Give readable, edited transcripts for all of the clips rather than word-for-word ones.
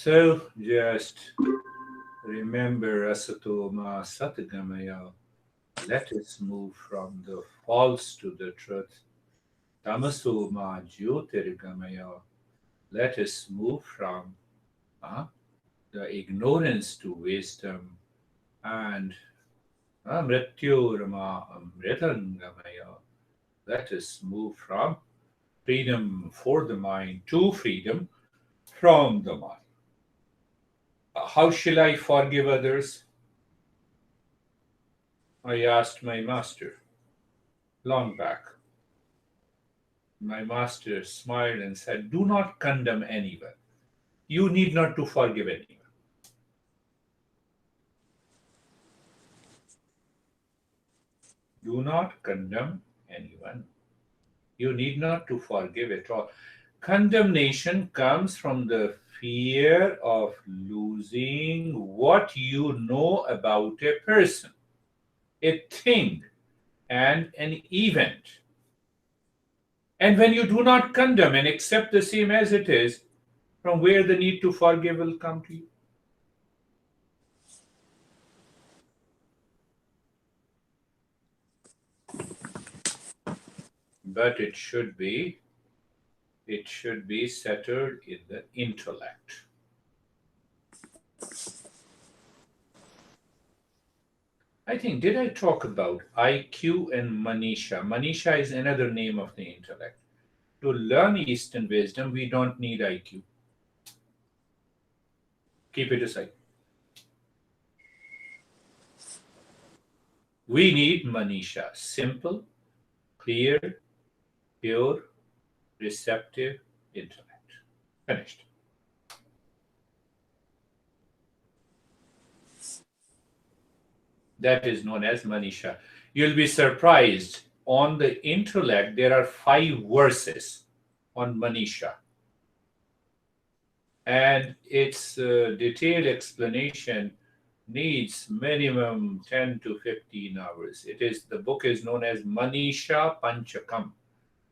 So just remember Asatoma Satgamaya. Let us move from the false to the truth. Tamasoma Jyotirgamaya. Let us move from the ignorance to wisdom. And Mrityurama Amritangamaya. Let us move from freedom for the mind to freedom from the mind. How shall I forgive others? I asked my master long back. My master smiled and said, do not condemn anyone. You need not to forgive anyone. Do not condemn anyone. You need not to forgive at all. Condemnation comes from the fear of losing what you know about a person, a thing, and an event. And when you do not condemn and accept the same as it is, from where the need to forgive will come to you. But it should be settled in the intellect. I think, did I talk about IQ and Manisha? Manisha is another name of the intellect. To learn Eastern wisdom, we don't need IQ. Keep it aside. We need Manisha, simple, clear, pure, receptive intellect. Finished. That is known as Manisha. You'll be surprised. On the intellect, there are 5 verses on Manisha. And its detailed explanation needs minimum 10 to 15 hours. The book is known as Manisha Panchakam.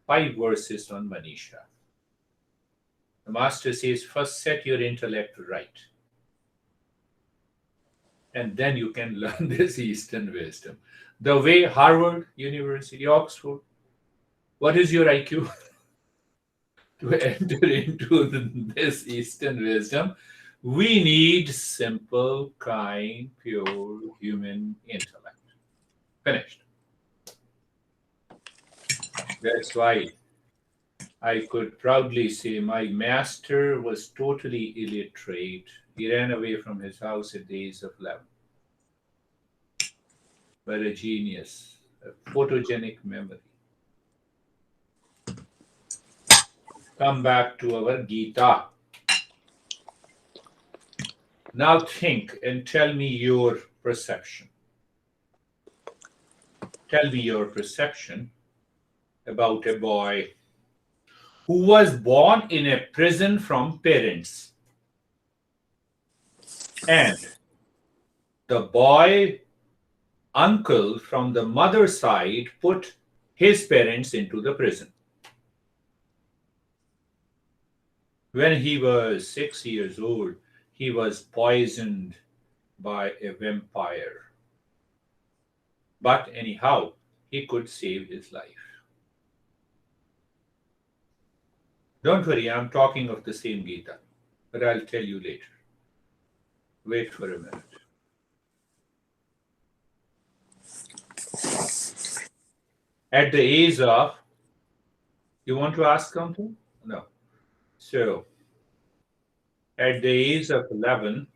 5 verses on Manisha. The master says, first set your intellect right. And then you can learn this Eastern wisdom. The way Harvard University, Oxford, what is your IQ to enter into this Eastern wisdom? We need simple, kind, pure human intellect. Finished. That's why I could proudly say my master was totally illiterate. He ran away from his house at the age of 11. But a genius, a photogenic memory. Come back to our Gita. Now think and tell me your perception. Tell me your perception about a boy who was born in a prison from parents. And the boy uncle from the mother's side put his parents into the prison. When he was 6 years old, he was poisoned by a vampire. But anyhow, he could save his life. Don't worry, I'm talking of the same Gita, but I'll tell you later. Wait for a minute. At the age of, you want to ask something? No. So, at the age of 11,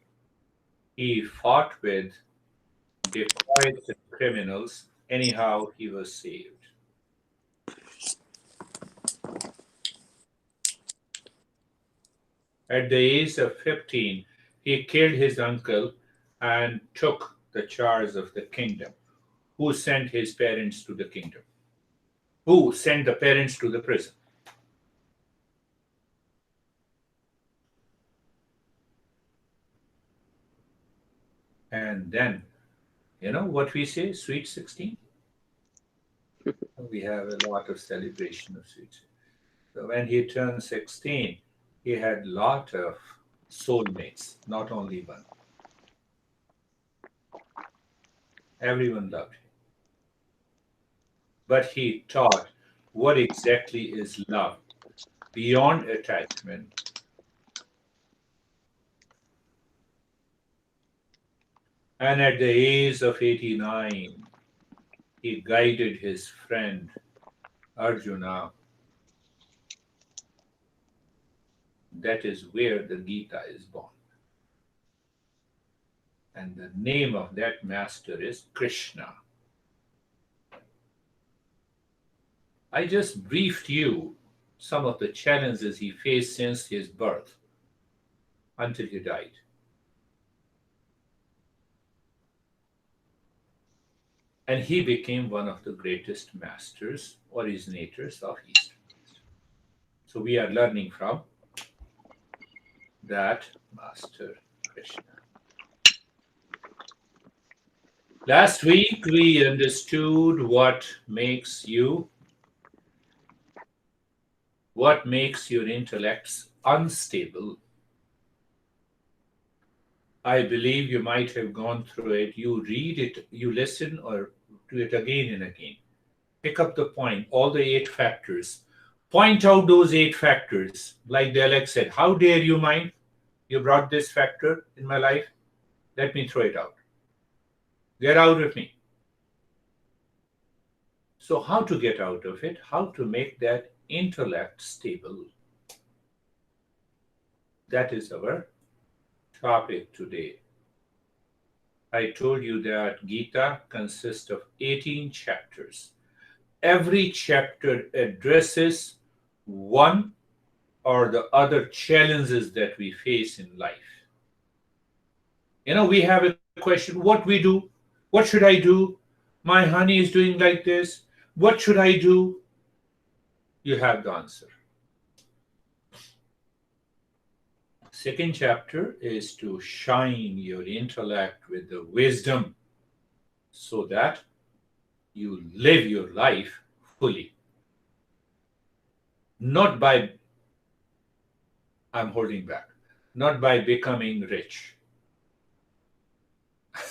he fought with dacoits and criminals. Anyhow, he was saved. At the age of 15, he killed his uncle and took the charge of the kingdom. Who sent his parents to the kingdom? Who sent the parents to the prison? And then, you know what we say, sweet 16? We have a lot of celebration of sweet 16. So when he turned 16, he had a lot of soulmates, not only one. Everyone loved him. But he taught what exactly is love beyond attachment. And at the age of 89, he guided his friend Arjuna. That is where the Gita is born. And the name of that master is Krishna. I just briefed you some of the challenges he faced since his birth until he died. And he became one of the greatest masters, originators of Eastern wisdom. So we are learning from that master Krishna. Last week we understood what makes your intellects unstable. I believe you might have gone through it. You read it, you listen or do it again and again. Pick up the point, all the 8 factors. Point out those 8 factors. Like the Alex said, how dare you, mind? You brought this factor in my life. Let me throw it out. Get out with me. So how to get out of it? How to make that intellect stable? That is our topic today. I told you that Gita consists of 18 chapters. Every chapter addresses one or the other challenges that we face in life. We have a question, what we do? What should I do? My honey is doing like this. What should I do? You have the answer. Second chapter is to shine your intellect with the wisdom so that you live your life fully. Not by, I'm holding back, not by becoming rich.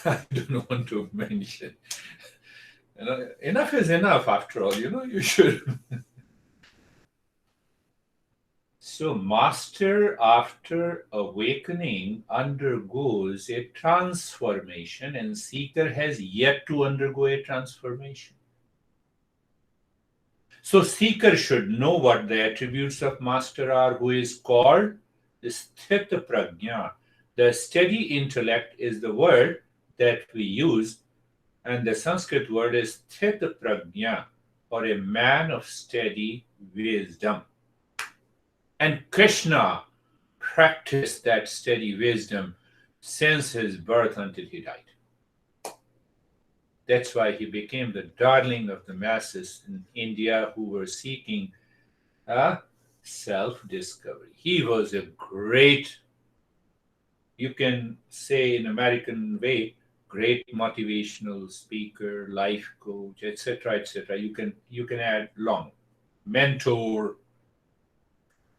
I don't want to mention. Enough is enough after all, you should. So, master after awakening undergoes a transformation, and seeker has yet to undergo a transformation. So, seeker should know what the attributes of master are, who is called the sthita prajna. The steady intellect is the word that we use, and the Sanskrit word is sthita prajna, or a man of steady wisdom. And Krishna practiced that steady wisdom since his birth until he died. That's why he became the darling of the masses in India who were seeking self-discovery. He was a great, you can say in American way, great motivational speaker, life coach, etc., etc. You can add long, mentor,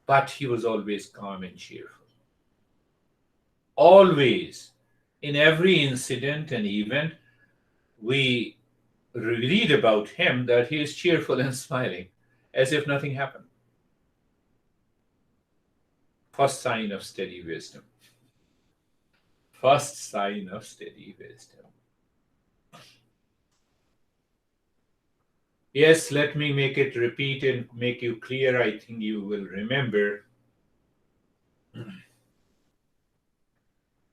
but he was always calm and cheerful. Always, in every incident and event, we read about him that he is cheerful and smiling, as if nothing happened. First sign of steady wisdom. First sign of steady wisdom. Yes, let me make it repeat and make you clear. I think you will remember.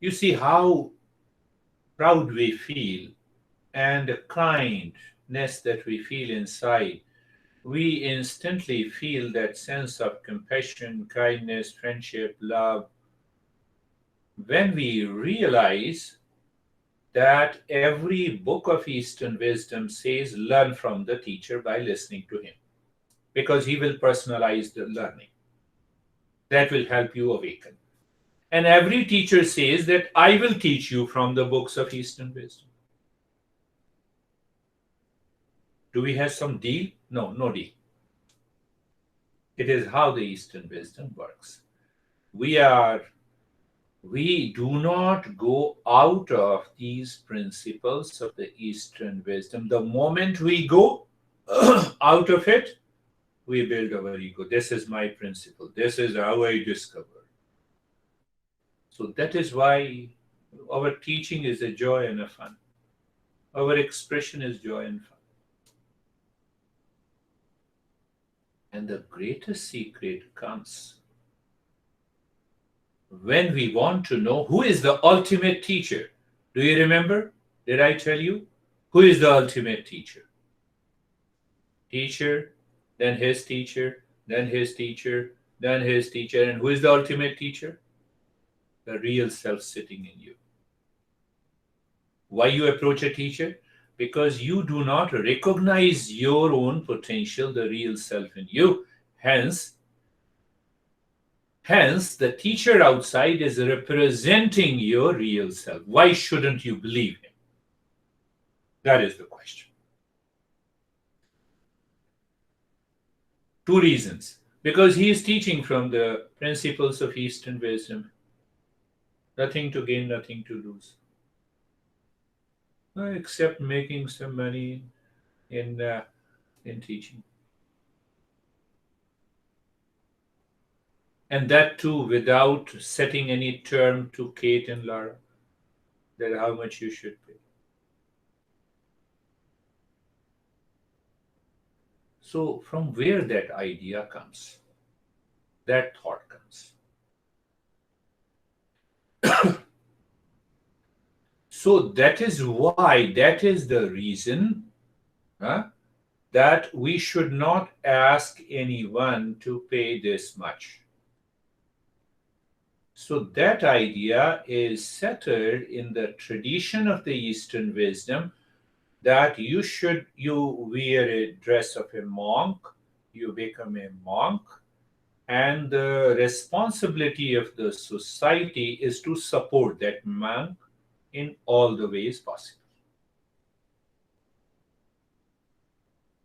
You see how proud we feel and the kindness that we feel inside. We instantly feel that sense of compassion, kindness, friendship, love, when we realize that every book of Eastern wisdom says learn from the teacher by listening to him, because he will personalize the learning. That will help you awaken. And every teacher says that I will teach you from the books of Eastern wisdom. Do we have some deal? No, no deal. It is how the Eastern wisdom works. We are We do not go out of these principles of the Eastern wisdom. The moment we go out of it, we build our ego. This is my principle. This is how I discover. So that is why our teaching is a joy and a fun. Our expression is joy and fun. And the greatest secret comes when we want to know who is the ultimate teacher. Do you remember? Did I tell you? Who is the ultimate teacher? Teacher, then his teacher, then his teacher, then his teacher. And who is the ultimate teacher? The real self sitting in you. Why you approach a teacher? Because you do not recognize your own potential, the real self in you. Hence, the teacher outside is representing your real self. Why shouldn't you believe him? That is the question. Two reasons. Because he is teaching from the principles of Eastern wisdom. Nothing to gain, nothing to lose. Except making some money in teaching. And that too without setting any term to Kate and Lara that how much you should pay. So from where that idea comes, that thought comes. So that is why, that is the reason that we should not ask anyone to pay this much. So that idea is settled in the tradition of the Eastern wisdom that you wear a dress of a monk, you become a monk, and the responsibility of the society is to support that monk in all the ways possible.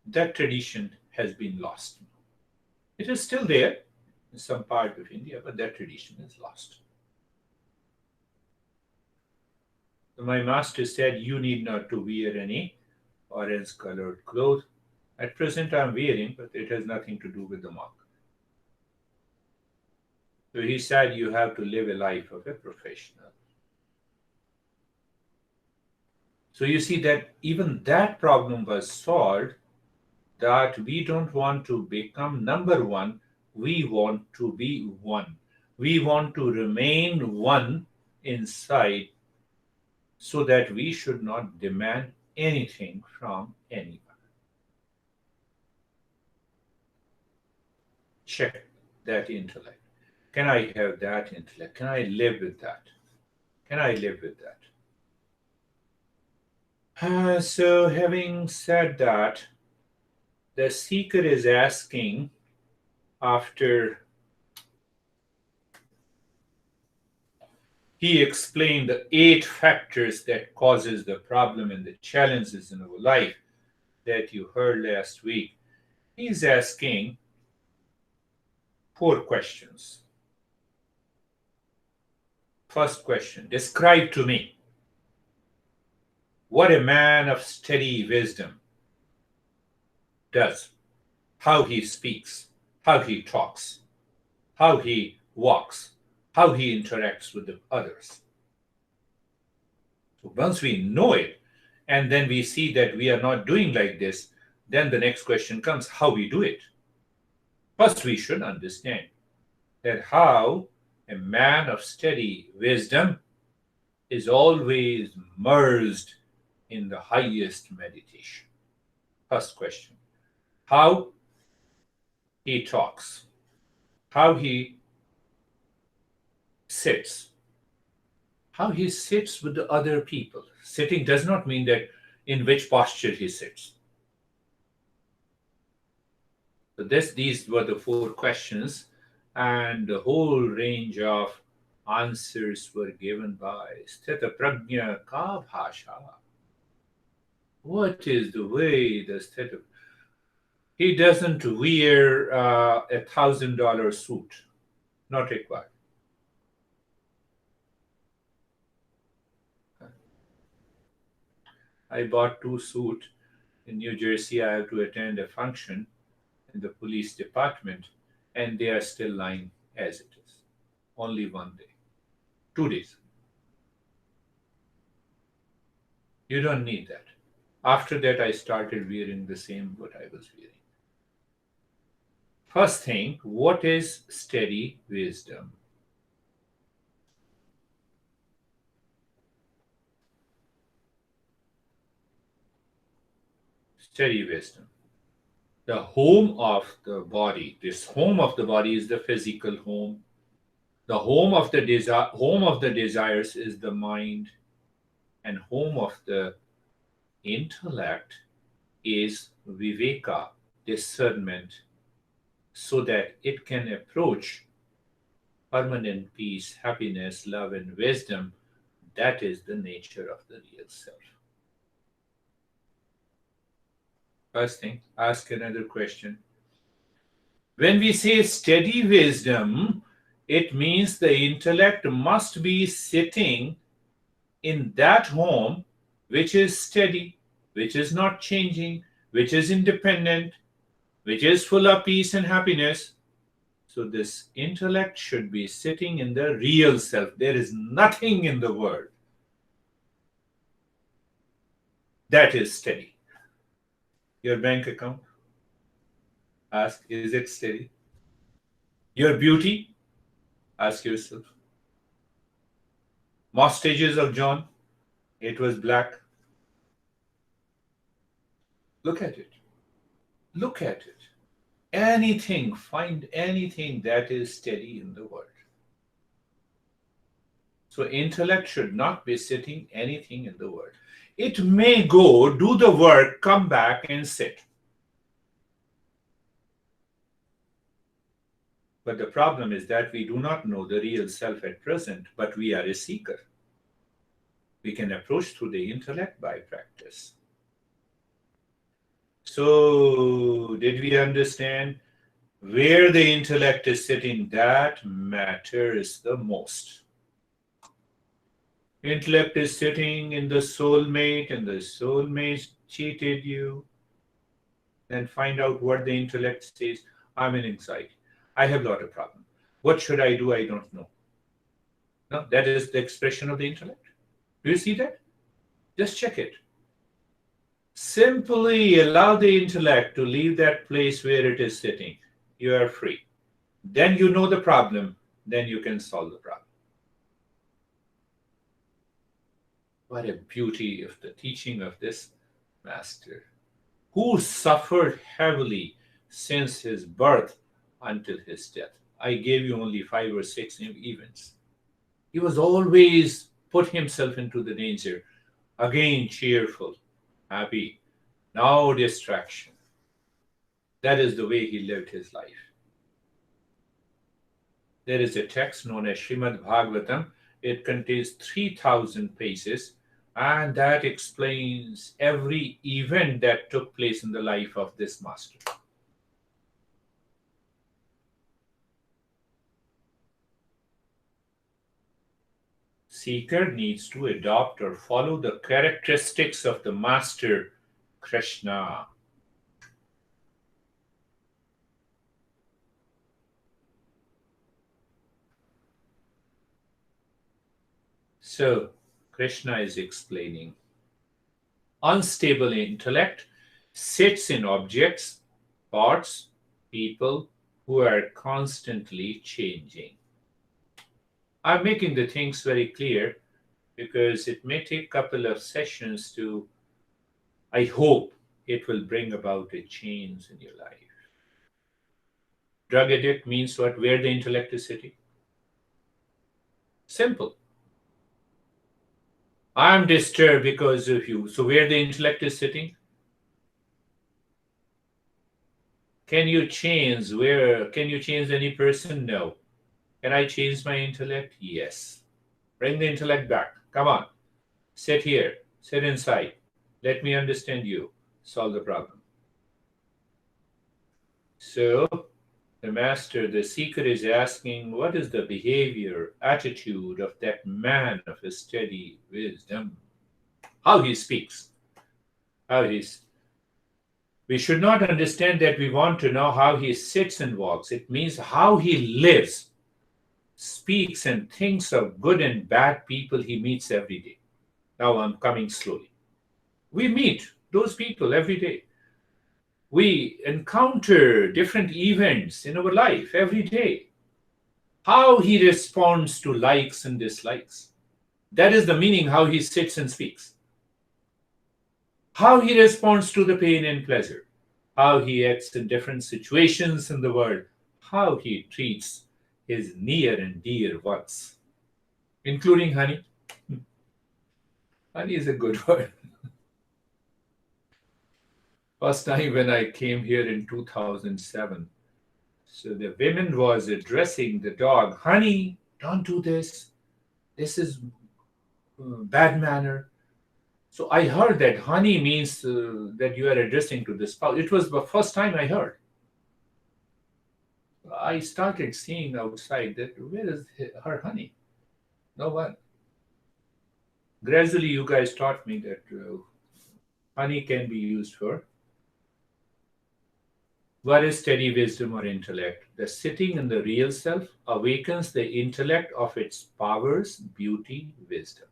That tradition has been lost. It is still there in some part of India, but that tradition is lost. My master said, you need not to wear any orange colored clothes. At present I am wearing, but it has nothing to do with the monk. So he said, you have to live a life of a professional. So you see that even that problem was solved, that we don't want to become number one, we want to be one. We want to remain one inside so that we should not demand anything from anyone. Check that intellect. Can I have that intellect? Can I live with that? Can I live with that? So having said that, the seeker is asking after he explained the 8 factors that causes the problem and the challenges in our life that you heard last week. He's asking 4 questions. First question, describe to me what a man of steady wisdom does, how he speaks, how he talks, how he walks, how he interacts with the others. So once we know it, and then we see that we are not doing like this, then the next question comes, how we do it. First, we should understand that how a man of steady wisdom is always merged in the highest meditation. First question, how he talks, how he sits, how he sits with the other people. Sitting does not mean that in which posture he sits. So these were the 4 questions, and the whole range of answers were given by Sthita Prajna Ka Bhasha. What is the way the Sthita? He doesn't wear $1,000 suit. Not required. I bought 2 suits. In New Jersey, I have to attend a function in the police department, and they are still lying as it is. Only one day, 2 days. You don't need that. After that, I started wearing the same what I was wearing. First thing, what is steady wisdom? Steady wisdom. The home of the body. This home of the body is the physical home. The home of the desires is the mind, and home of the intellect is viveka, discernment, so that it can approach permanent peace, happiness, love, and wisdom. That is the nature of the real self. First thing, ask another question. When we say steady wisdom, it means the intellect must be sitting in that home which is steady, which is not changing, which is independent, which is full of peace and happiness. So, this intellect should be sitting in the real self. There is nothing in the world that is steady. Your bank account, ask, is it steady? Your beauty, ask yourself. Mustaches of John, it was black. Look at it. Look at it. Anything, find anything that is steady in the world. So intellect should not be sitting anything in the world. It may go, do the work, come back and sit. But the problem is that we do not know the real self at present, but we are a seeker. We can approach through the intellect by practice. So, did we understand where the intellect is sitting? That matters the most. Intellect is sitting in the soulmate, and the soulmate cheated you. Then find out what the intellect says. I'm in anxiety. I have a lot of problem. What should I do? I don't know. No, that is the expression of the intellect. Do you see that? Just check it. Simply allow the intellect to leave that place where it is sitting. You are free. Then you know the problem. Then you can solve the problem. What a beauty of the teaching of this master, who suffered heavily since his birth until his death. I gave you only 5 or 6 events. He was always put himself into the danger. Again, cheerful, happy, no distraction. That is the way he lived his life. There is a text known as Srimad Bhagavatam. It contains 3,000 pages, and that explains every event that took place in the life of this master. Seeker needs to adopt or follow the characteristics of the master, Krishna. So, Krishna is explaining unstable intellect sits in objects, thoughts, people who are constantly changing. I'm making the things very clear because it may take a couple of sessions to, I hope it will bring about a change in your life. Drug addict means what? Where the intellect is sitting. Simple. I'm disturbed because of you. So where the intellect is sitting? Can you change any person? No. Can I change my intellect? Yes. Bring the intellect back. Come on. Sit here. Sit inside. Let me understand you. Solve the problem. So the master, the seeker is asking, what is the behavior, attitude of that man of a steady wisdom? How he speaks. How he's. We should not understand that we want to know how he sits and walks. It means how he lives, speaks, and thinks of good and bad people he meets every day. Now I'm coming slowly. We meet those people every day. We encounter different events in our life every day. How he responds to likes and dislikes. That is the meaning how he sits and speaks. How he responds to the pain and pleasure. How he acts in different situations in the world. How he treats his near and dear ones, including honey. Honey is a good word. First time when I came here in 2007, so the woman was addressing the dog, honey, don't do this. This is bad manner. So I heard that honey means that you are addressing to the spouse. It was the first time I heard. I started seeing outside that where is her honey? No one. Gradually, you guys taught me that honey can be used for what is steady wisdom or intellect? The sitting in the real self awakens the intellect of its powers, beauty, wisdom.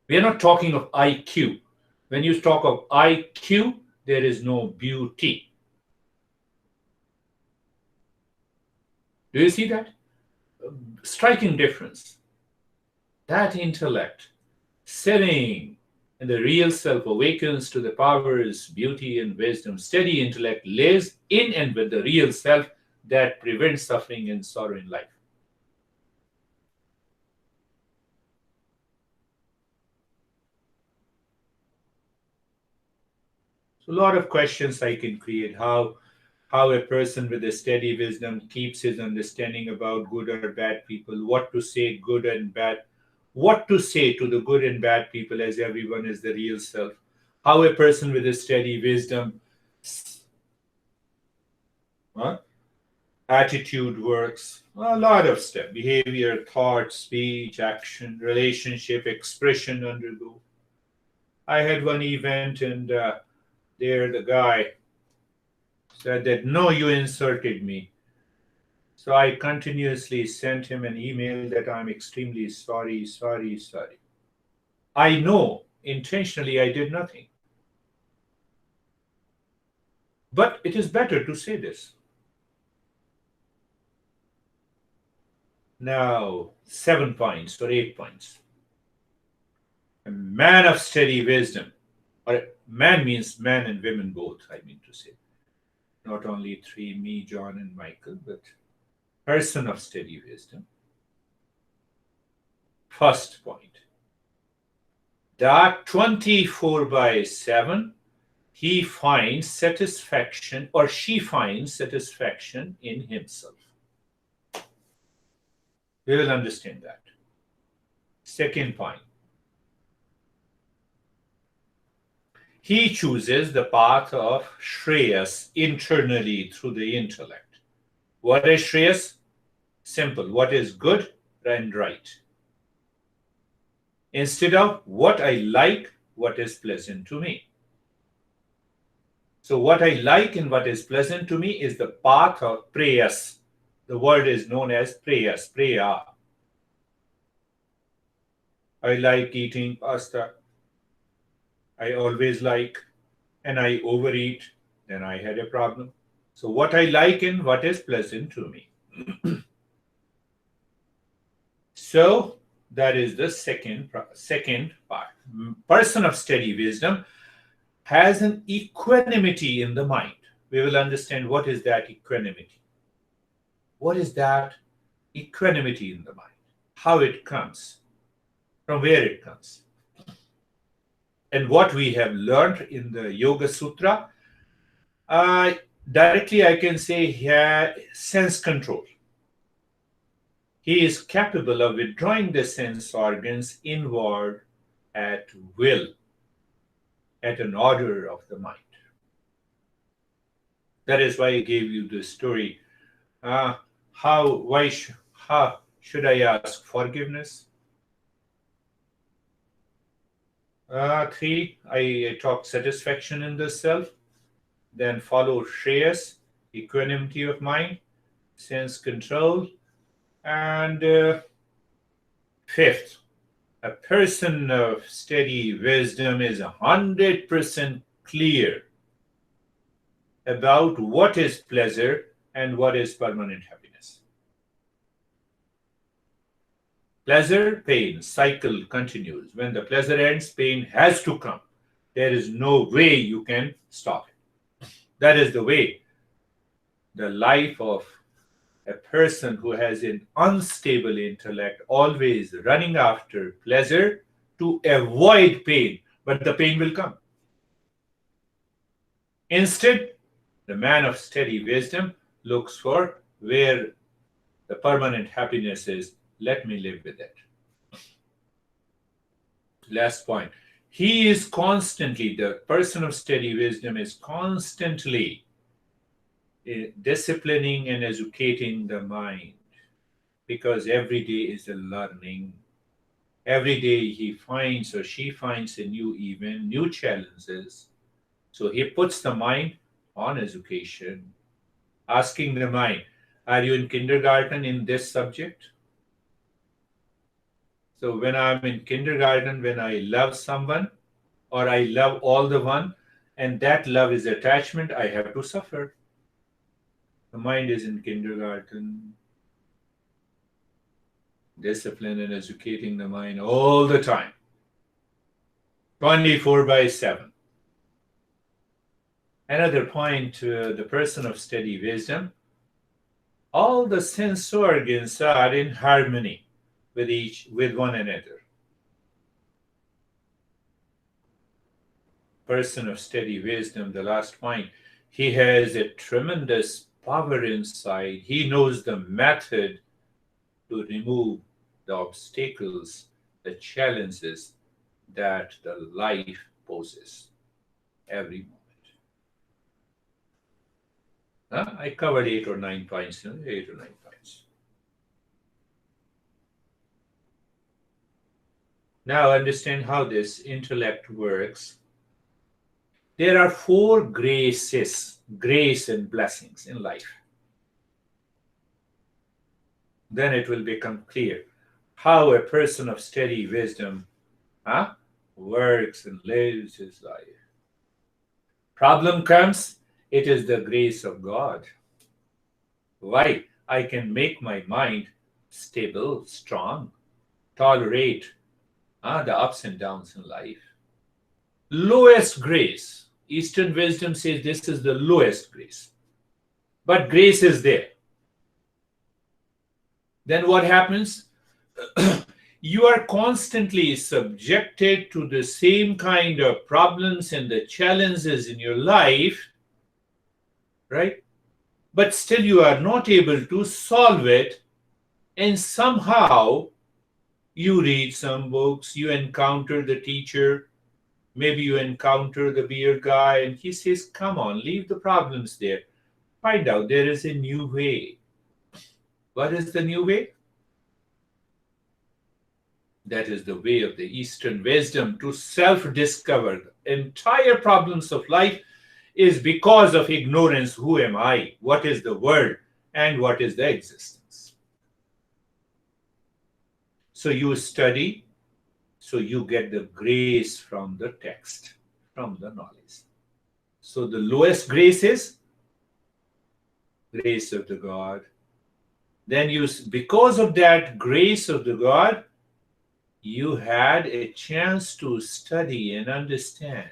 We are not talking of IQ. When you talk of IQ, there is no beauty. Do you see that? Striking difference. That intellect, sitting in the real self, awakens to the powers, beauty, and wisdom. Steady intellect lives in and with the real self that prevents suffering and sorrow in life. So, a lot of questions I can create. How a person with a steady wisdom keeps his understanding about good or bad people, what to say good and bad, what to say to the good and bad people as everyone is the real self, how a person with a steady wisdom attitude works, a lot of stuff, behavior, thought, speech, action, relationship, expression undergo. I had one event and there the guy said that no, you insulted me. So I continuously sent him an email that I'm extremely sorry, sorry, sorry. I know intentionally I did nothing. But it is better to say this. Now, 7 points or 8 points. A man of steady wisdom, or man means man and women both, I mean to say. Not only three, me, John, and Michael, but person of steady wisdom. First point, that 24/7, he finds satisfaction or she finds satisfaction in himself. We will understand that. Second point, he chooses the path of Shreyas internally through the intellect. What is Shreyas? Simple. What is good and right? Instead of what I like, what is pleasant to me. So what I like and what is pleasant to me is the path of prayas. The word is known as prayas, praya. I like eating pasta. I always like, and I overeat, then I had a problem. So what I like and what is pleasant to me. So that is the second part. Person of steady wisdom has an equanimity in the mind. We will understand what is that equanimity. What is that equanimity in the mind? How it comes, from where it comes. And what we have learned in the Yoga Sutra, directly I can say here, sense control. He is capable of withdrawing the sense organs inward at will, at an order of the mind. That is why I gave you the story. How should I ask forgiveness? Three, I talked satisfaction in the self. Then follow Shreyas, equanimity of mind, sense control. And fifth, a person of steady wisdom is 100% clear about what is pleasure and what is permanent happiness. Pleasure, pain, cycle continues. When the pleasure ends, pain has to come. There is no way you can stop it. That is the way the life of a person who has an unstable intellect, always running after pleasure to avoid pain, but the pain will come. Instead, the man of steady wisdom looks for where the permanent happiness is. Let me live with it. Last point. He is constantly, the person of steady wisdom is constantly disciplining and educating the mind, because every day is a learning. Every day he finds or she finds a new event, new challenges. So he puts the mind on education, asking the mind, are you in kindergarten in this subject? So when I'm in kindergarten, when I love someone or I love all the one, and that love is attachment, I have to suffer. The mind is in kindergarten, discipline and educating the mind all the time, 24/7. Another point, the person of steady wisdom, all the sense organs are in harmony with one another. Person of steady wisdom, the last point, he has a tremendous power inside. He knows the method to remove the obstacles, the challenges that the life poses every moment. I covered 8 or 9 points. 8 or 9 points. Now understand how this intellect works. There are 4 graces, grace and blessings in life. Then it will become clear how a person of steady wisdom works and lives his life. Problem comes, it is the grace of God. Why? I can make my mind stable, strong, tolerate the ups and downs in life. Lowest grace. Eastern wisdom says this is the lowest grace. But grace is there. Then what happens? You are constantly subjected to the same kind of problems and the challenges in your life, right? But still you are not able to solve it, and somehow you read some books, you encounter the teacher, maybe you encounter the beard guy, and he says, come on, leave the problems there. Find out there is a new way. What is the new way? That is the way of the Eastern wisdom to self-discover. Entire problems of life is because of ignorance. Who am I? What is the world? And what is the existence? So you study, so you get the grace from the text, from the knowledge. So the lowest grace is grace of the God. Then because of that grace of the God, you had a chance to study and understand.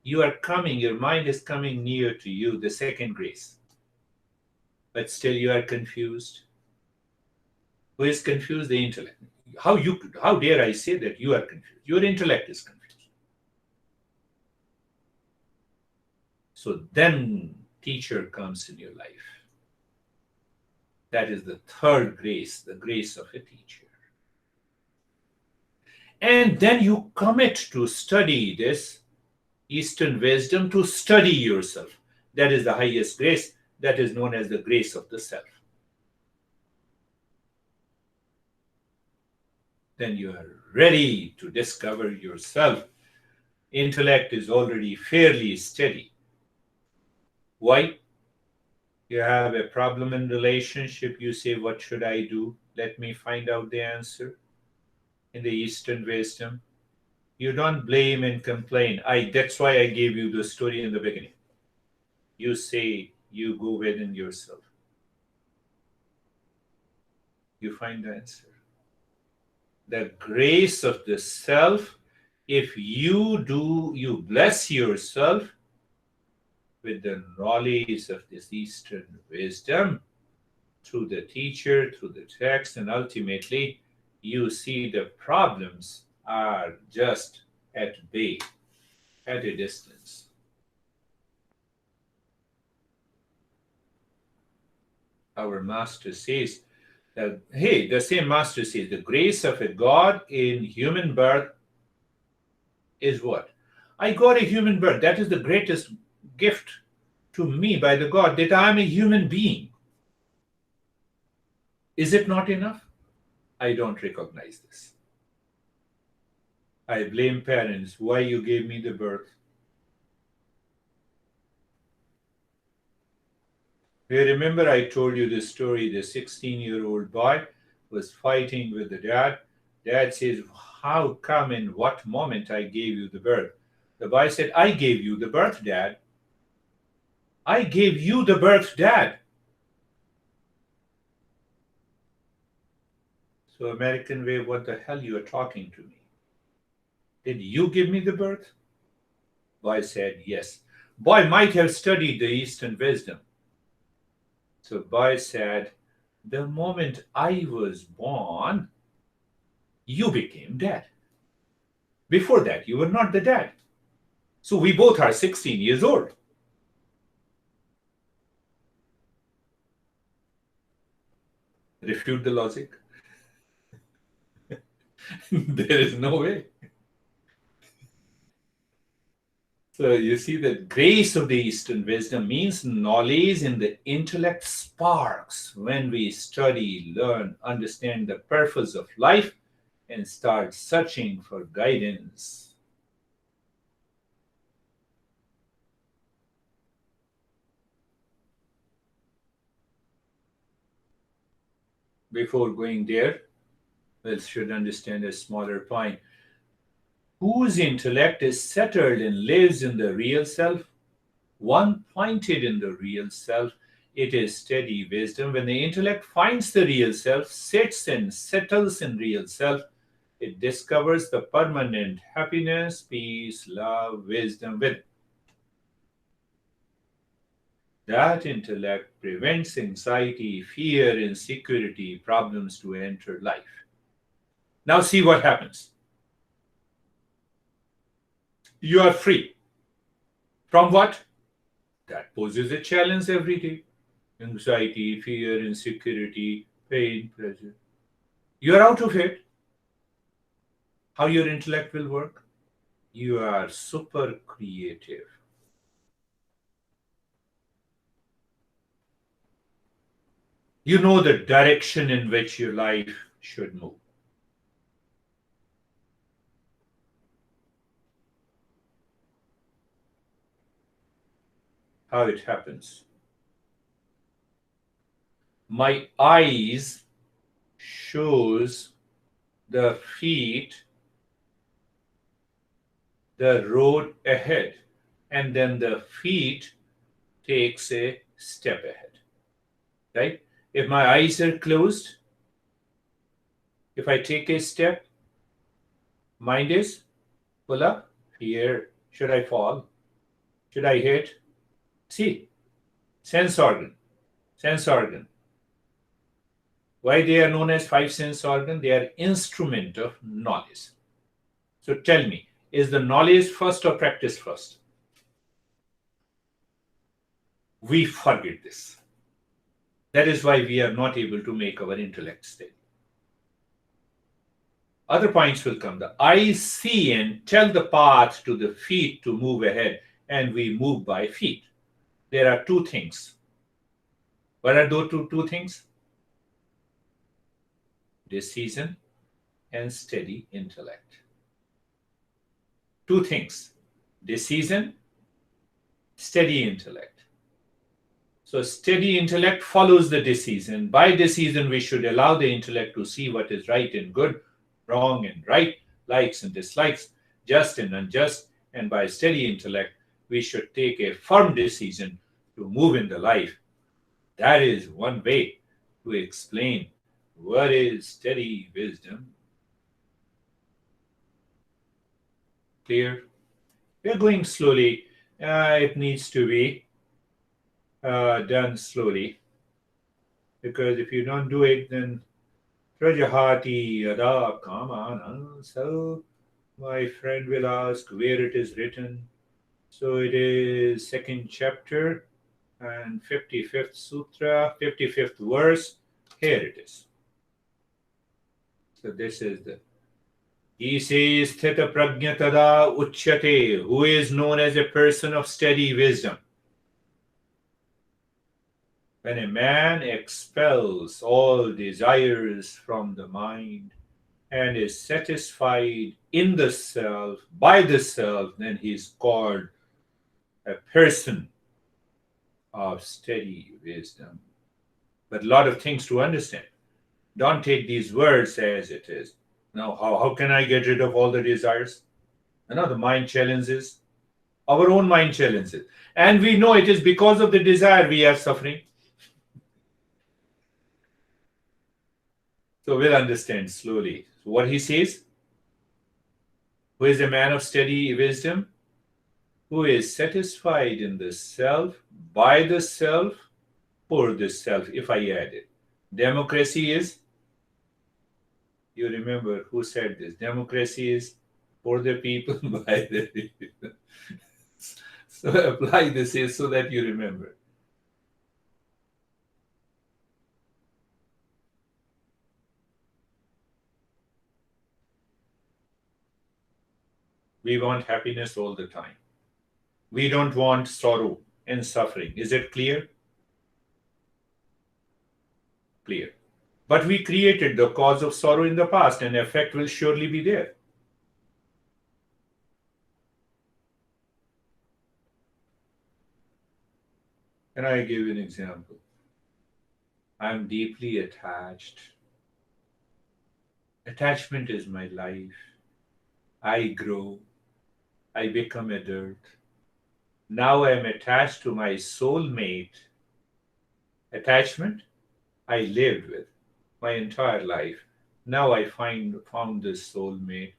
You are coming, your mind is coming near to you, the second grace. But still you are confused. Who is confused? The intellect. How dare I say that you are confused? Your intellect is confused. So then teacher comes in your life. That is the third grace, the grace of a teacher. And then you commit to study this Eastern wisdom, to study yourself. That is the highest grace. That is known as the grace of the self. Then you are ready to discover yourself. Intellect is already fairly steady. Why? You have a problem in relationship, you say, what should I do? Let me find out the answer. In the Eastern wisdom, you don't blame and complain. That's why I gave you the story in the beginning. You say, you go within yourself. You find the answer. The grace of the self, if you do, you bless yourself with the knowledge of this Eastern wisdom through the teacher, through the text, and ultimately you see the problems are just at bay, at a distance. Our master says that, hey, the same master says, the grace of a God in human birth is what? I got a human birth. That is the greatest gift to me by the God, that I am a human being. Is it not enough? I don't recognize this. I blame parents. Why you gave me the birth? You remember I told you the story, the 16-year-old boy was fighting with the dad. Dad says, how come, in what moment I gave you the birth? The boy said, I gave you the birth, Dad. I gave you the birth, Dad. So American way, what the hell you are talking to me? Did you give me the birth? Boy said, yes. Boy might have studied the Eastern wisdom. So boy said, the moment I was born, you became dad. Before that, you were not the dad. So we both are 16 years old. Refute the logic. There is no way. So you see, the grace of the Eastern wisdom means knowledge in the intellect sparks when we study, learn, understand the purpose of life, and start searching for guidance. Before going there, we should understand a smaller point. Whose intellect is settled and lives in the real self? One pointed in the real self. It is steady wisdom. When the intellect finds the real self, sits and settles in real self, it discovers the permanent happiness, peace, love, wisdom within. That intellect prevents anxiety, fear, insecurity, problems to enter life. Now see what happens. You are free. From what? That poses a challenge every day. Anxiety, fear, insecurity, pain, pleasure. You are out of it. How your intellect will work? You are super creative. You know the direction in which your life should move. How it happens. My eyes shows the feet the road ahead, and then the feet takes a step ahead, right? If my eyes are closed, if I take a step, mind is pull up, fear, should I fall, should I hit? See, sense organ, sense organ. Why they are known as five sense organ? They are instrument of knowledge. So tell me, is the knowledge first or practice first? We forget this. That is why we are not able to make our intellect steady. Other points will come. The eyes see and tell the path to the feet to move ahead, and we move by feet. There are two things. What are those two things? Decision and steady intellect. Two things. Decision, steady intellect. So steady intellect follows the decision. By decision, we should allow the intellect to see what is right and good, wrong and right, likes and dislikes, just and unjust. And by steady intellect, we should take a firm decision to move in the life. That is one way to explain what is steady wisdom. Clear? We are going slowly. It needs to be done slowly, because if you don't do it, then Rajahati Yada Kamana. So my friend will ask where it is written. So it is second chapter and 55th sutra, 55th verse. Here it is. So this is the Ise Sthita Prajnatada Uchyate, who is known as a person of steady wisdom. When a man expels all desires from the mind and is satisfied in the self, by the self, then he is called a person of steady wisdom. But a lot of things to understand. Don't take these words as it is. Now, how can I get rid of all the desires? The mind challenges, our own mind challenges. And we know it is because of the desire we are suffering. So we'll understand slowly. So what he says, who is a man of steady wisdom, who is satisfied in the self, by the self, for the self, if I add it. Democracy is, you remember who said this, democracy is for the people, by the people. So apply this here so that you remember. We want happiness all the time. We don't want sorrow and suffering. Is it clear? Clear. But we created the cause of sorrow in the past, and effect will surely be there. Can I give you an example? I'm deeply attached. Attachment is my life. I grow. I become adult. Now I am attached to my soulmate. Attachment I lived with my entire life. Now I found this soulmate.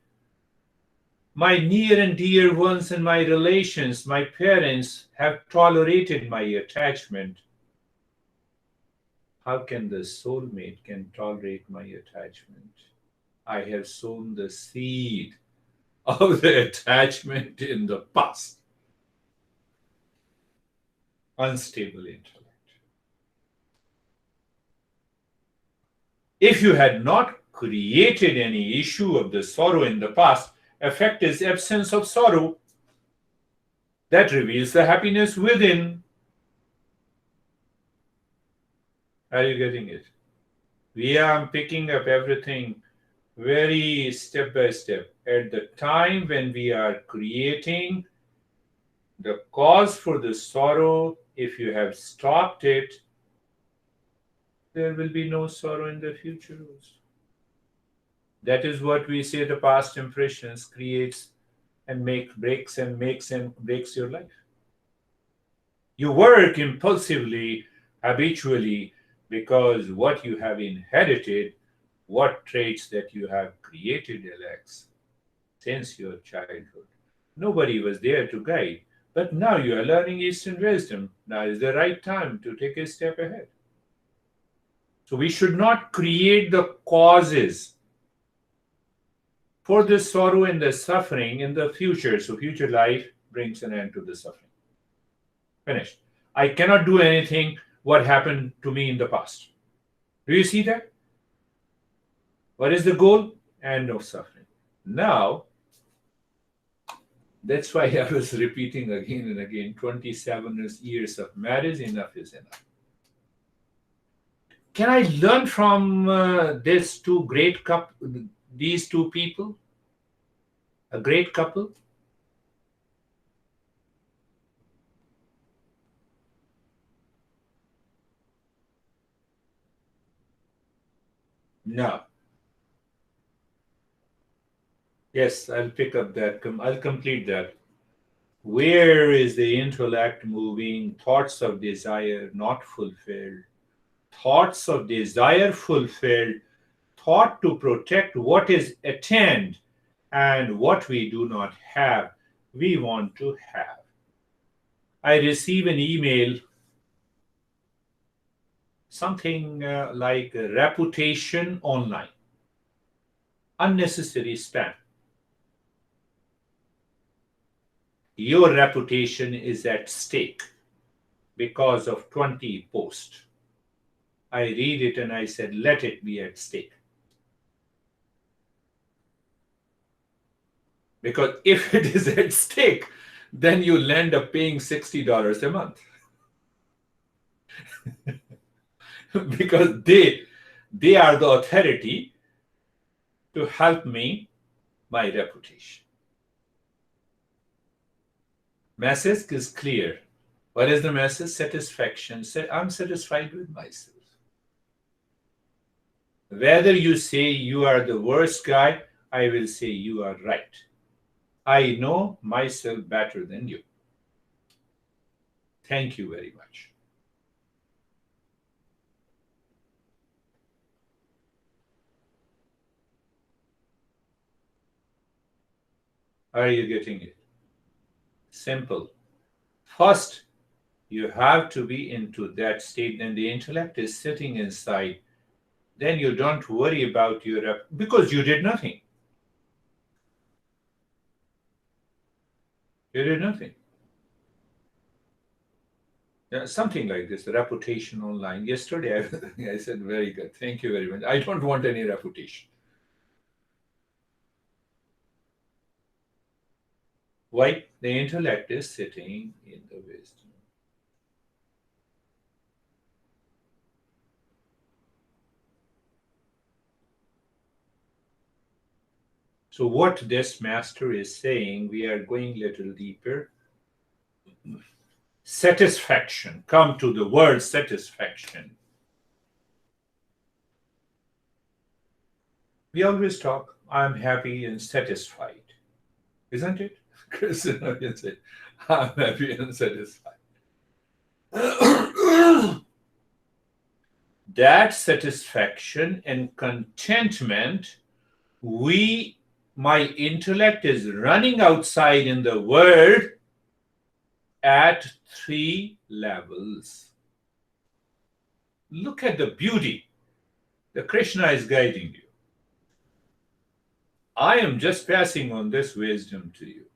My near and dear ones and my relations, my parents, have tolerated my attachment. How can the soulmate can tolerate my attachment? I have sown the seed of the attachment in the past. Unstable intellect. If you had not created any issue of the sorrow in the past, effect is absence of sorrow. That reveals the happiness within. Are you getting it? We are picking up everything very step by step. At the time when we are creating the cause for the sorrow, if you have stopped it, there will be no sorrow in the future also. That is what we say the past impressions creates and breaks your life. You work impulsively, habitually, because what you have inherited, what traits that you have created, Alex, since your childhood. Nobody was there to guide, but now you are learning Eastern wisdom. Now is the right time to take a step ahead. So we should not create the causes for the sorrow and the suffering in the future. So future life brings an end to the suffering. Finished. I cannot do anything what happened to me in the past. Do you see that? What is the goal? End of suffering. Now, that's why I was repeating again and again, 27 years of marriage, enough is enough. Can I learn from these two people? A great couple? No. Yes, I'll pick up that. I'll complete that. Where is the intellect moving? Thoughts of desire not fulfilled. Thoughts of desire fulfilled. Thought to protect what is attained and what we do not have, we want to have. I receive an email, something like reputation online, unnecessary spam. Your reputation is at stake because of 20 posts. I read it and I said, let it be at stake. Because if it is at stake, then you'll end up paying $60 a month. Because they are the authority to help me, my reputation. Message is clear. What is the message? Satisfaction. I'm satisfied with myself. Whether you say you are the worst guy, I will say you are right. I know myself better than you. Thank you very much. Are you getting it? Simple. First, you have to be into that state, and the intellect is sitting inside. Then you don't worry about your because you did nothing. You did nothing. Yeah, something like this, reputation online. Yesterday, I said, very good. Thank you very much. I don't want any reputation. Why? The intellect is sitting in the wisdom. So what this master is saying, we are going a little deeper. Satisfaction. Come to the word satisfaction. We always talk, I'm happy and satisfied. Isn't it? Krishna can say, I'm happy and satisfied. That satisfaction and contentment, my intellect is running outside in the world at 3 levels. Look at the beauty. The Krishna is guiding you. I am just passing on this wisdom to you.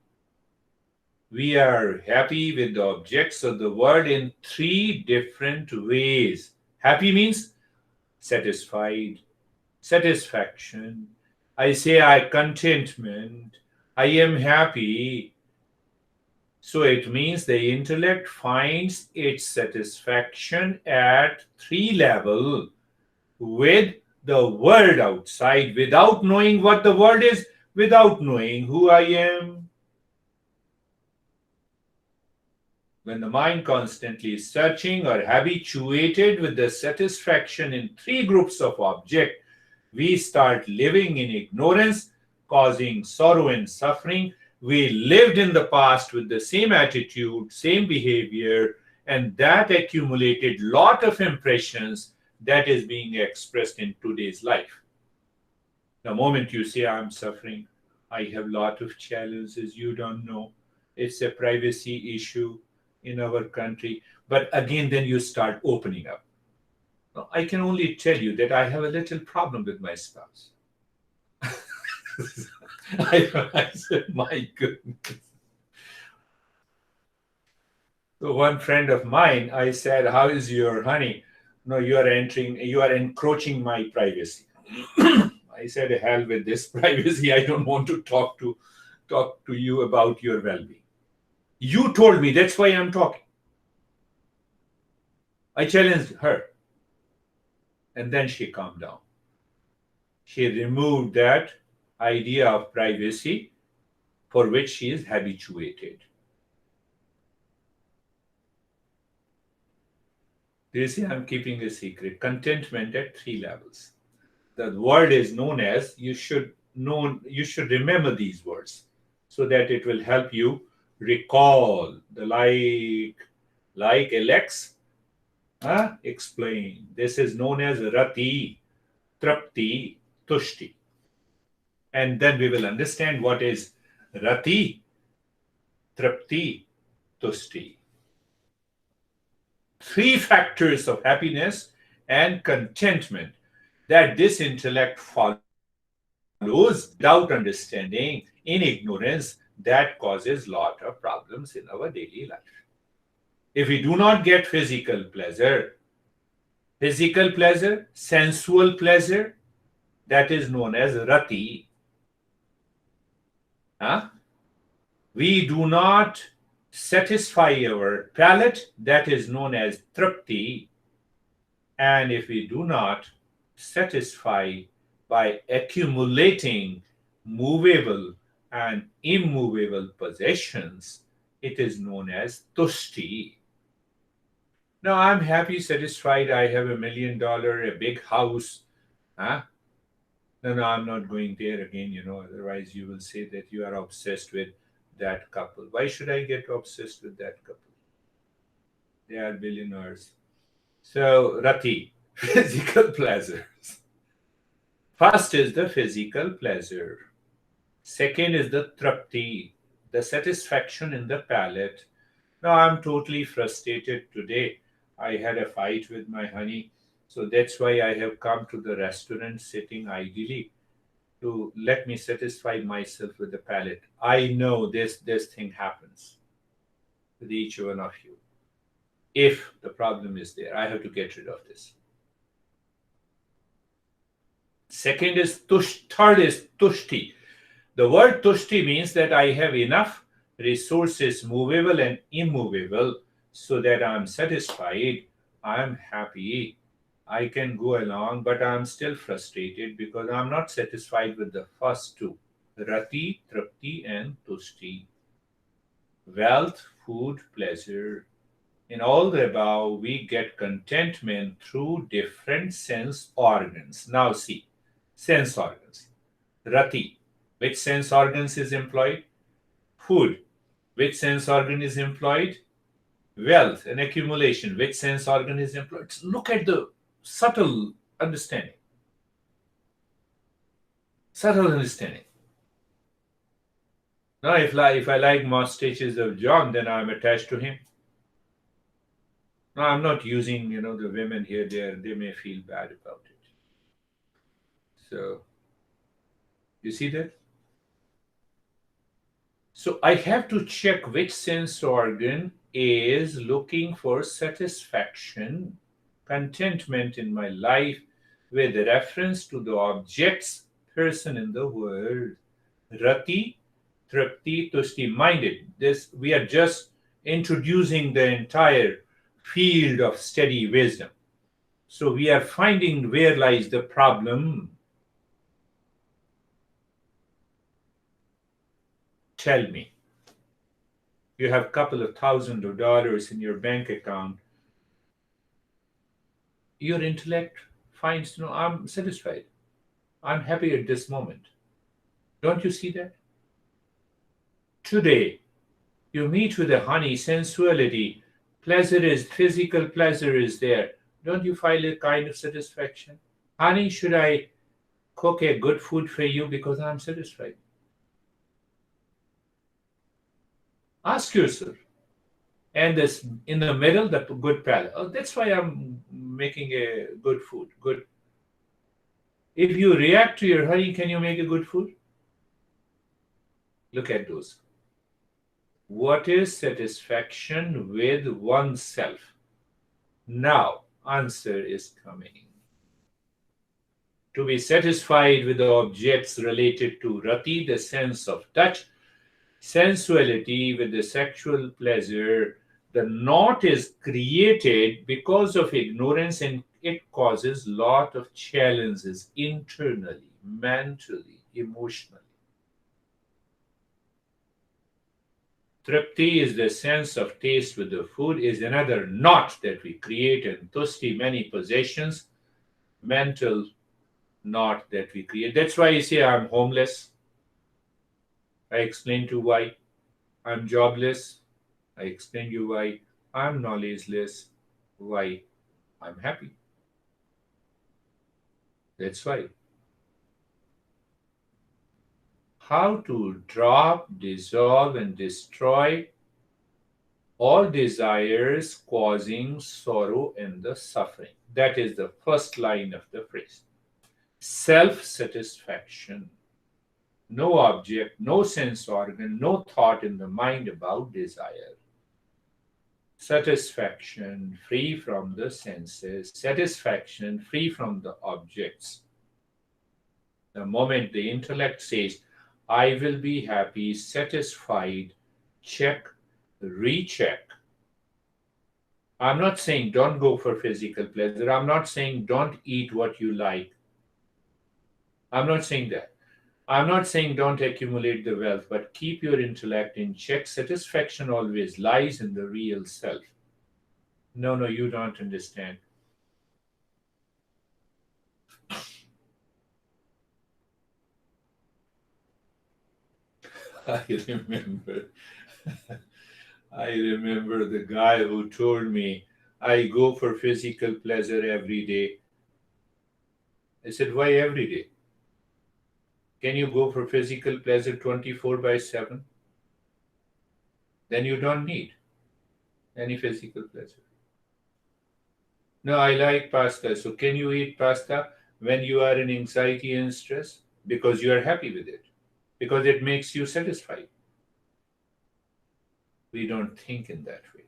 We are happy with the objects of the world in 3 different ways. Happy means satisfied, satisfaction. I say contentment. I am happy. So it means the intellect finds its satisfaction at 3 levels with the world outside, without knowing what the world is, without knowing who I am. When the mind constantly is searching or habituated with the satisfaction in 3 groups of objects, we start living in ignorance, causing sorrow and suffering. We lived in the past with the same attitude, same behavior, and that accumulated lot of impressions that is being expressed in today's life. The moment you say, I'm suffering, I have a lot of challenges, you don't know. It's a privacy issue in our country. But again, then you start opening up. Now, I can only tell you that I have a little problem with my spouse. I said, my goodness. So one friend of mine, I said, how is your honey? No, you are encroaching my privacy. I said, hell with this privacy. I don't want to talk to you about your well-being. You told me, that's why I'm talking. I challenged her. And then she calmed down. She removed that idea of privacy for which she is habituated. Do you see, I'm keeping a secret. Contentment at 3 levels. the word is known as, you should remember these words so that it will help you recall the like Alex explain. This is known as Rati, Tripti, Tusti. And then we will understand what is Rati, Tripti, Tusti. Three factors of happiness and contentment that this intellect follows without understanding, in ignorance, that causes lot of problems in our daily life. If we do not get physical pleasure, sensual pleasure, that is known as Rati. Huh? We do not satisfy our palate, that is known as Tripti. And if we do not satisfy by accumulating movable and immovable possessions, it is known as Tusti. Now I'm happy, satisfied, I have $1 million, a big house. Huh? No, I'm not going there again, otherwise you will say that you are obsessed with that couple. Why should I get obsessed with that couple? They are billionaires. So, Rati, physical pleasures. First is the physical pleasure. Second is the tripti, the satisfaction in the palate. Now, I'm totally frustrated today. I had a fight with my honey. So that's why I have come to the restaurant sitting ideally to let me satisfy myself with the palate. I know this thing happens with each one of you. If the problem is there, I have to get rid of this. Third is tushti. The word tushti means that I have enough resources, movable and immovable, so that I'm satisfied, I'm happy, I can go along, but I'm still frustrated because I'm not satisfied with the first two, Rati, Tripti, and Tusti. Wealth, food, pleasure. In all the above, we get contentment through different sense organs. Now see, sense organs. Rati, which sense organs is employed? Food, which sense organ is employed? Wealth and accumulation, which sense organ is employed? Look at the subtle understanding. Subtle understanding. Now, if I like mustaches of John, then I'm attached to him. No, I'm not using, the women here. They may feel bad about it. So, you see that? So I have to check which sense organ is looking for satisfaction, contentment in my life with reference to the objects, person in the world. Rati, Tripti, Tusti. Minded. This we are just introducing the entire field of steady wisdom. So we are finding where lies the problem. Tell me, you have a couple of $1,000s in your bank account. Your intellect finds, I'm satisfied. I'm happy at this moment. Don't you see that? Today, you meet with a honey, sensuality, physical pleasure is there. Don't you feel a kind of satisfaction? Honey, should I cook a good food for you because I'm satisfied? Ask yourself. And this in the middle, the good palate. Oh, that's why I'm making a good food. Good. If you react to your honey, can you make a good food? Look at those. What is satisfaction with oneself? Now, answer is coming. To be satisfied with the objects related to Rati, the sense of touch, sensuality with the sexual pleasure, the knot is created because of ignorance and it causes lot of challenges internally, mentally, emotionally. Tripti is the sense of taste with the food, is another knot that we create, and Tusti, many possessions, mental not that we create. That's why you say I'm homeless. I explain to why. I'm jobless. I explain you why. I'm knowledgeless. Why? I'm happy. That's why. How to drop, dissolve, and destroy all desires causing sorrow and the suffering. That is the first line of the phrase. Self satisfaction. No object, no sense organ, no thought in the mind about desire. Satisfaction free from the senses, satisfaction free from the objects. The moment the intellect says, I will be happy, satisfied, check, recheck. I'm not saying don't go for physical pleasure. I'm not saying don't eat what you like. I'm not saying that. I'm not saying don't accumulate the wealth, but keep your intellect in check. Satisfaction always lies in the real self. No, no, you don't understand. I remember. I remember the guy who told me, I go for physical pleasure every day. I said, why every day? Can you go for physical pleasure 24 by 7? Then you don't need any physical pleasure. No, I like pasta. So can you eat pasta when you are in anxiety and stress? Because you are happy with it. Because it makes you satisfied. We don't think in that way.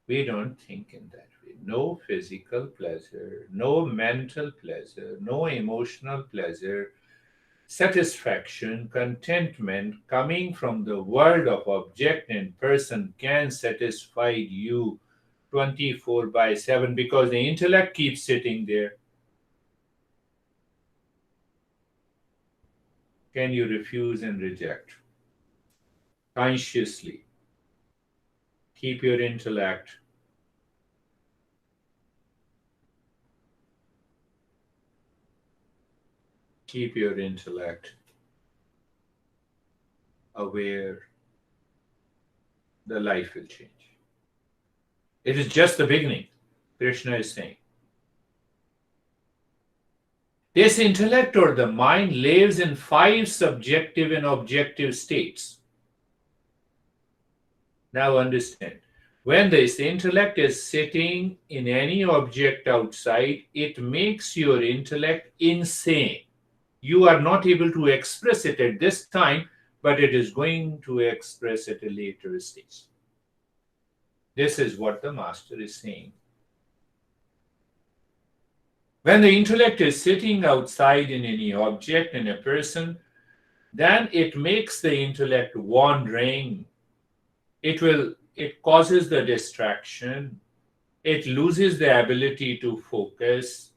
We don't think in that way. No physical pleasure, no mental pleasure, no emotional pleasure, satisfaction, contentment coming from the world of object and person can satisfy you 24 by 7 because the intellect keeps sitting there. Can you refuse and reject? Consciously. Keep your intellect. Keep your intellect aware. The life will change. It is just the beginning, Krishna is saying. This intellect or the mind lives in 5 subjective and objective states. Now understand, when this intellect is sitting in any object outside, it makes your intellect insane. You are not able to express it at this time, but it is going to express at a later stage. This is what the master is saying. When the intellect is sitting outside in any object and a person, then it makes the intellect wandering. It causes the distraction. It loses the ability to focus.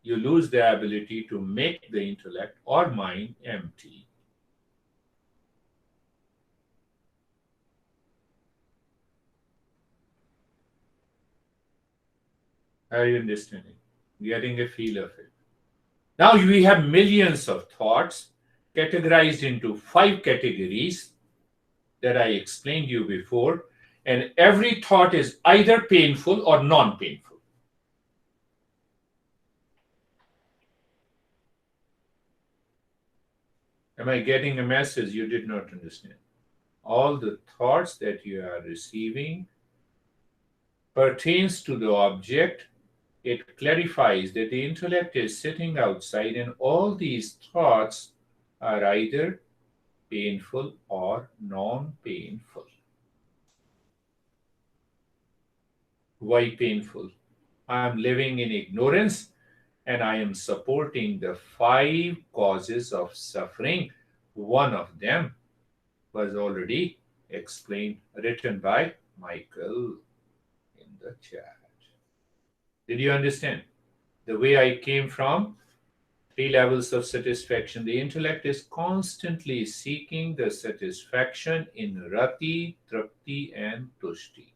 You lose the ability to make the intellect or mind empty. Are you understanding? Getting a feel of it. Now we have millions of thoughts categorized into 5 categories that I explained you before, and every thought is either painful or non-painful. Am I getting a message you did not understand? All the thoughts that you are receiving pertains to the object. It clarifies that the intellect is sitting outside and all these thoughts are either painful or non-painful. Why painful? I am living in ignorance and I am supporting the 5 causes of suffering. One of them was already explained, written by Michael in the chat. Did you understand? The way I came from 3 levels of satisfaction. The intellect is constantly seeking the satisfaction in Rati, Tripti, and Tusti.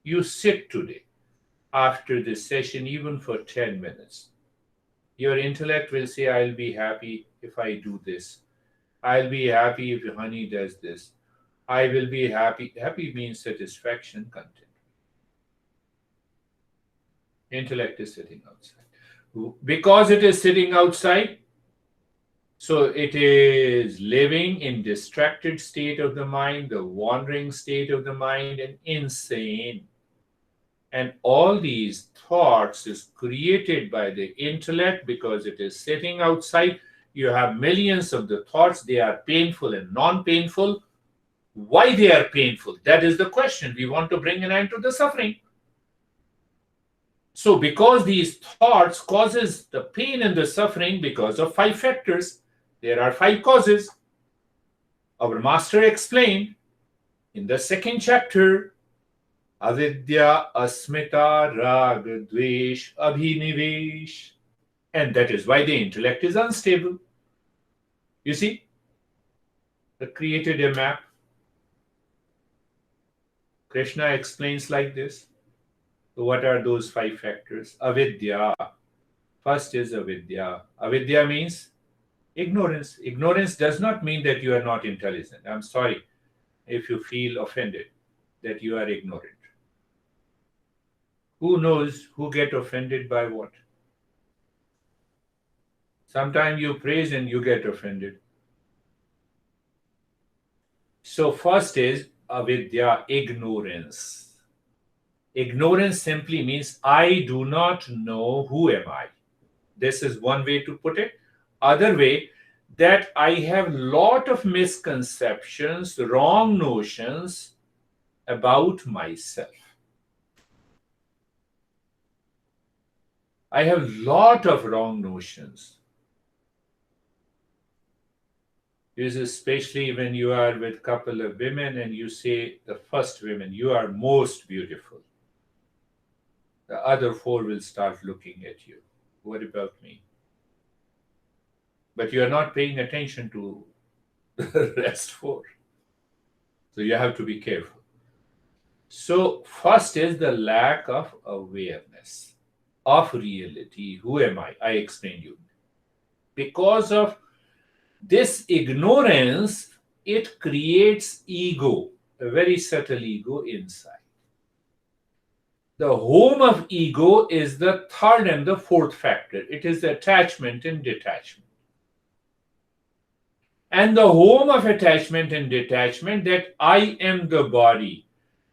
You sit today. after this session, even for 10 minutes. Your intellect will say, I'll be happy if I do this. I'll be happy if honey does this. I will be happy. Happy means satisfaction, content. Intellect is sitting outside. Because it is sitting outside, so it is living in distracted state of the mind, the wandering state of the mind, and insane. And all these thoughts is created by the intellect because it is sitting outside. You have millions of the thoughts. They are painful and non-painful. Why they are painful? That is the question. We want to bring an end to the suffering. So because these thoughts causes the pain and the suffering because of 5 factors. There are 5 causes. Our master explained in the 2nd chapter, avidya, asmita, raga, dvesh, abhinivesh. And that is why the intellect is unstable. You see, I created a map. Krishna explains like this. So what are those 5 factors? Avidya. First is avidya. Avidya means ignorance. Ignorance does not mean that you are not intelligent. I'm sorry if you feel offended that you are ignorant. Who knows who get offended by what? Sometimes you praise and you get offended. So first is avidya, ignorance. Ignorance simply means I do not know who am I. This is one way to put it. Other way, that I have lot of misconceptions, wrong notions about myself. I have lot of wrong notions. This is especially when you are with a couple of women and you say the first woman, you are most beautiful. The other 4 will start looking at you. What about me? But you are not paying attention to the rest 4. So you have to be careful. So first is the lack of awareness of reality. Who am I? I explained you. Because of this ignorance, it creates ego, a very subtle ego inside. The home of ego is the 3rd and the 4th factor. It is attachment and detachment. And the home of attachment and detachment, that I am the body.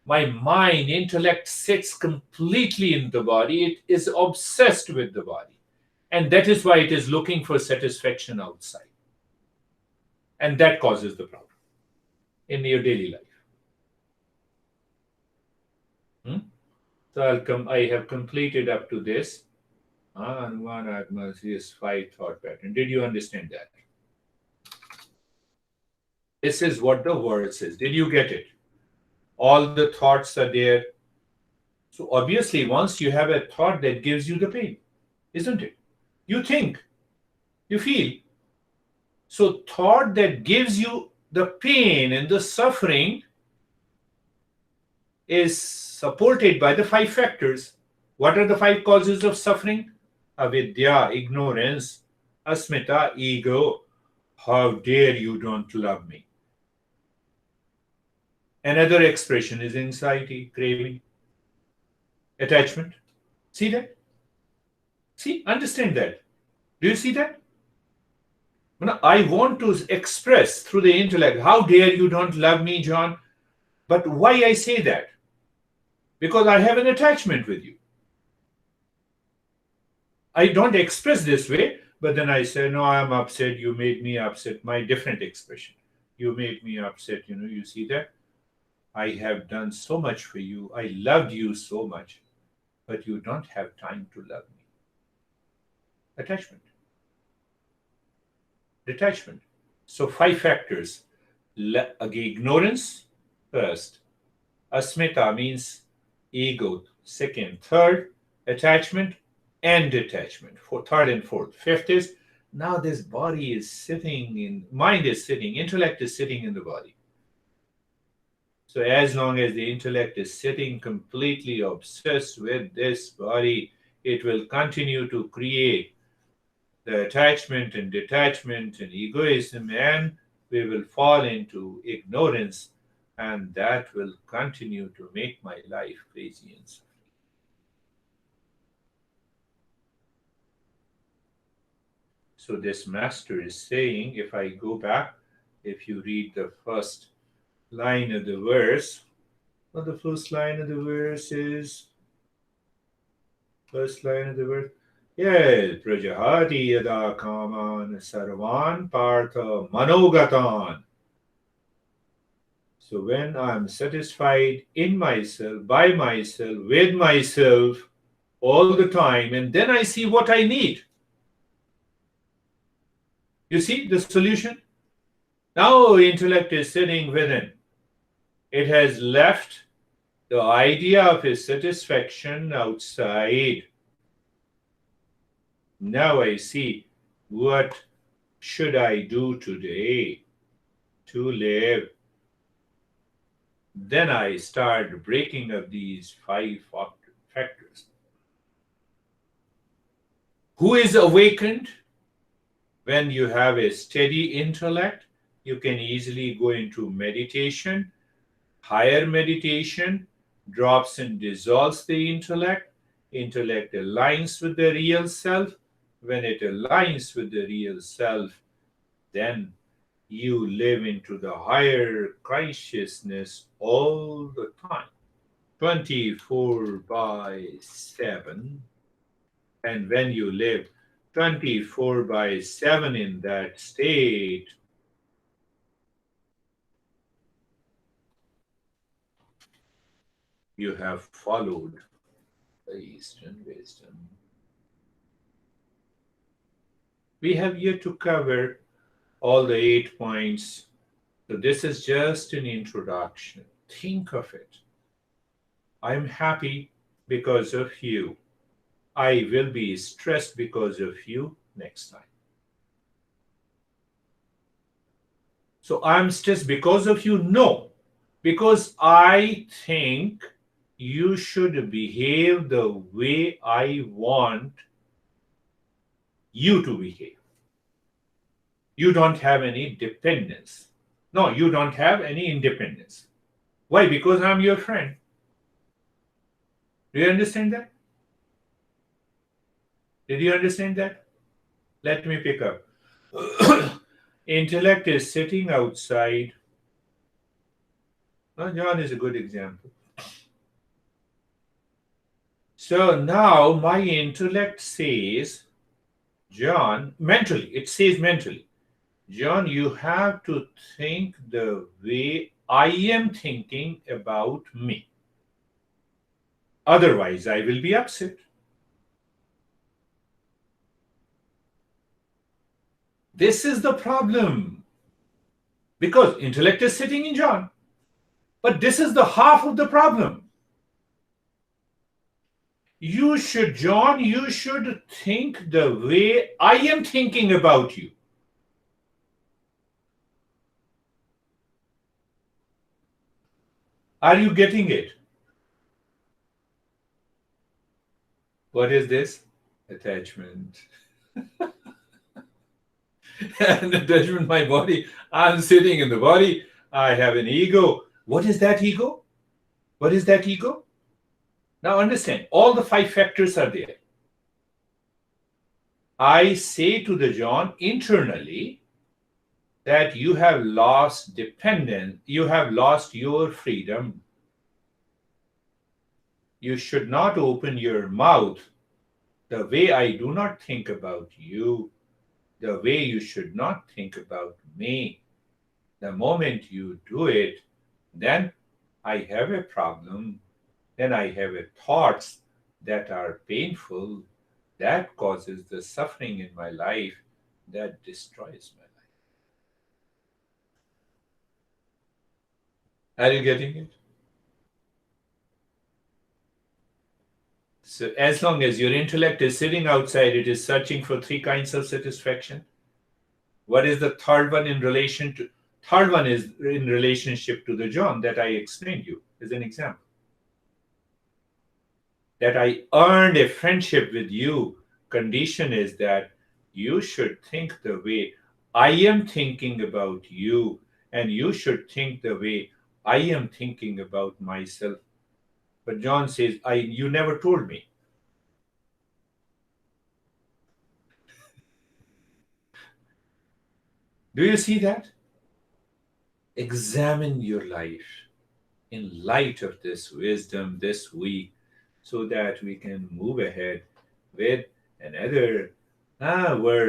My mind, intellect sits completely in the body. It is obsessed with the body. And that is why it is looking for satisfaction outside. And that causes the problem in your daily life. So I have completed up to this. Anuvana Atma is 5 thought pattern. Did you understand that? This is what the word says. Did you get it? All the thoughts are there. So obviously, once you have a thought that gives you the pain, isn't it? You think, you feel. So thought that gives you the pain and the suffering is supported by the 5 factors. What are the 5 causes of suffering? Avidya, ignorance. Asmita, ego. How dare you don't love me? Another expression is anxiety, craving, attachment. See that? See, understand that. Do you see that? I want to express through the intellect, how dare you don't love me, John? But why I say that? Because I have an attachment with you. I don't express this way, but then I say, no, I'm upset. You made me upset. My different expression. You made me upset. You see that? I have done so much for you. I loved you so much, but you don't have time to love me. Attachment. Detachment. So 5 factors. Ignorance, first. Asmita means ego, second. Third, attachment and detachment. 3rd and 4th. 5th is, now this body is sitting in, mind is sitting, intellect is sitting in the body. So as long as the intellect is sitting completely obsessed with this body, it will continue to create the attachment and detachment and egoism, and we will fall into ignorance, and that will continue to make my life crazy and suffering. So this master is saying, if I go back, if you read the first line of the verse, well, the first line of the verse is first line of the verse. Yes, Prajahati yada kaman sarvan partha manogatan. So when I'm satisfied in myself, by myself, with myself, all the time, and then I see what I need. You see the solution? Now intellect is sitting within. It has left the idea of his satisfaction outside. Now I see, what should I do today to live? Then I start breaking up these five factors. Who is awakened? When you have a steady intellect, you can easily go into meditation. Higher meditation drops and dissolves the intellect. Intellect aligns with the real self. When it aligns with the real self, then you live into the higher consciousness all the time, 24/7. And when you live 24/7 in that state, you have followed the Eastern wisdom. We have yet to cover all the 8 points. So this is just an introduction. Think of it. I'm happy because of you. I will be stressed because of you next time. So I'm stressed because of you? No. Because I think you should behave the way I want you to behave. You don't have any dependence. No, you don't have any independence. Why? Because I'm your friend. Do you understand that? Did you understand that? Let me pick up. Intellect is sitting outside. Well, John is a good example. So now my intellect says, John, mentally, it says mentally, John, you have to think the way I am thinking about me. Otherwise, I will be upset. This is the problem. Because intellect is sitting in John. But this is the half of the problem. You should, John, you should think the way I am thinking about you. Are you getting it? What is this? Attachment. And attachment, my body. I'm sitting in the body. I have an ego. What is that ego? What is that ego? Now understand, all the 5 factors are there. I say to the John internally that you have lost dependence, you have lost your freedom. You should not open your mouth the way I do not think about you, the way you should not think about me. The moment you do it, then I have a problem. Then I have a thoughts that are painful, that causes the suffering in my life, that destroys my life. Are you getting it? So as long as your intellect is sitting outside, it is searching for 3 kinds of satisfaction. What is the third one in relation Third one is in relationship to the John that I explained you as an example. That I earned a friendship with you. Condition is that you should think the way I am thinking about you, and you should think the way I am thinking about myself. But John says, you never told me. Do you see that? Examine your life in light of this wisdom this week so that we can move ahead with another word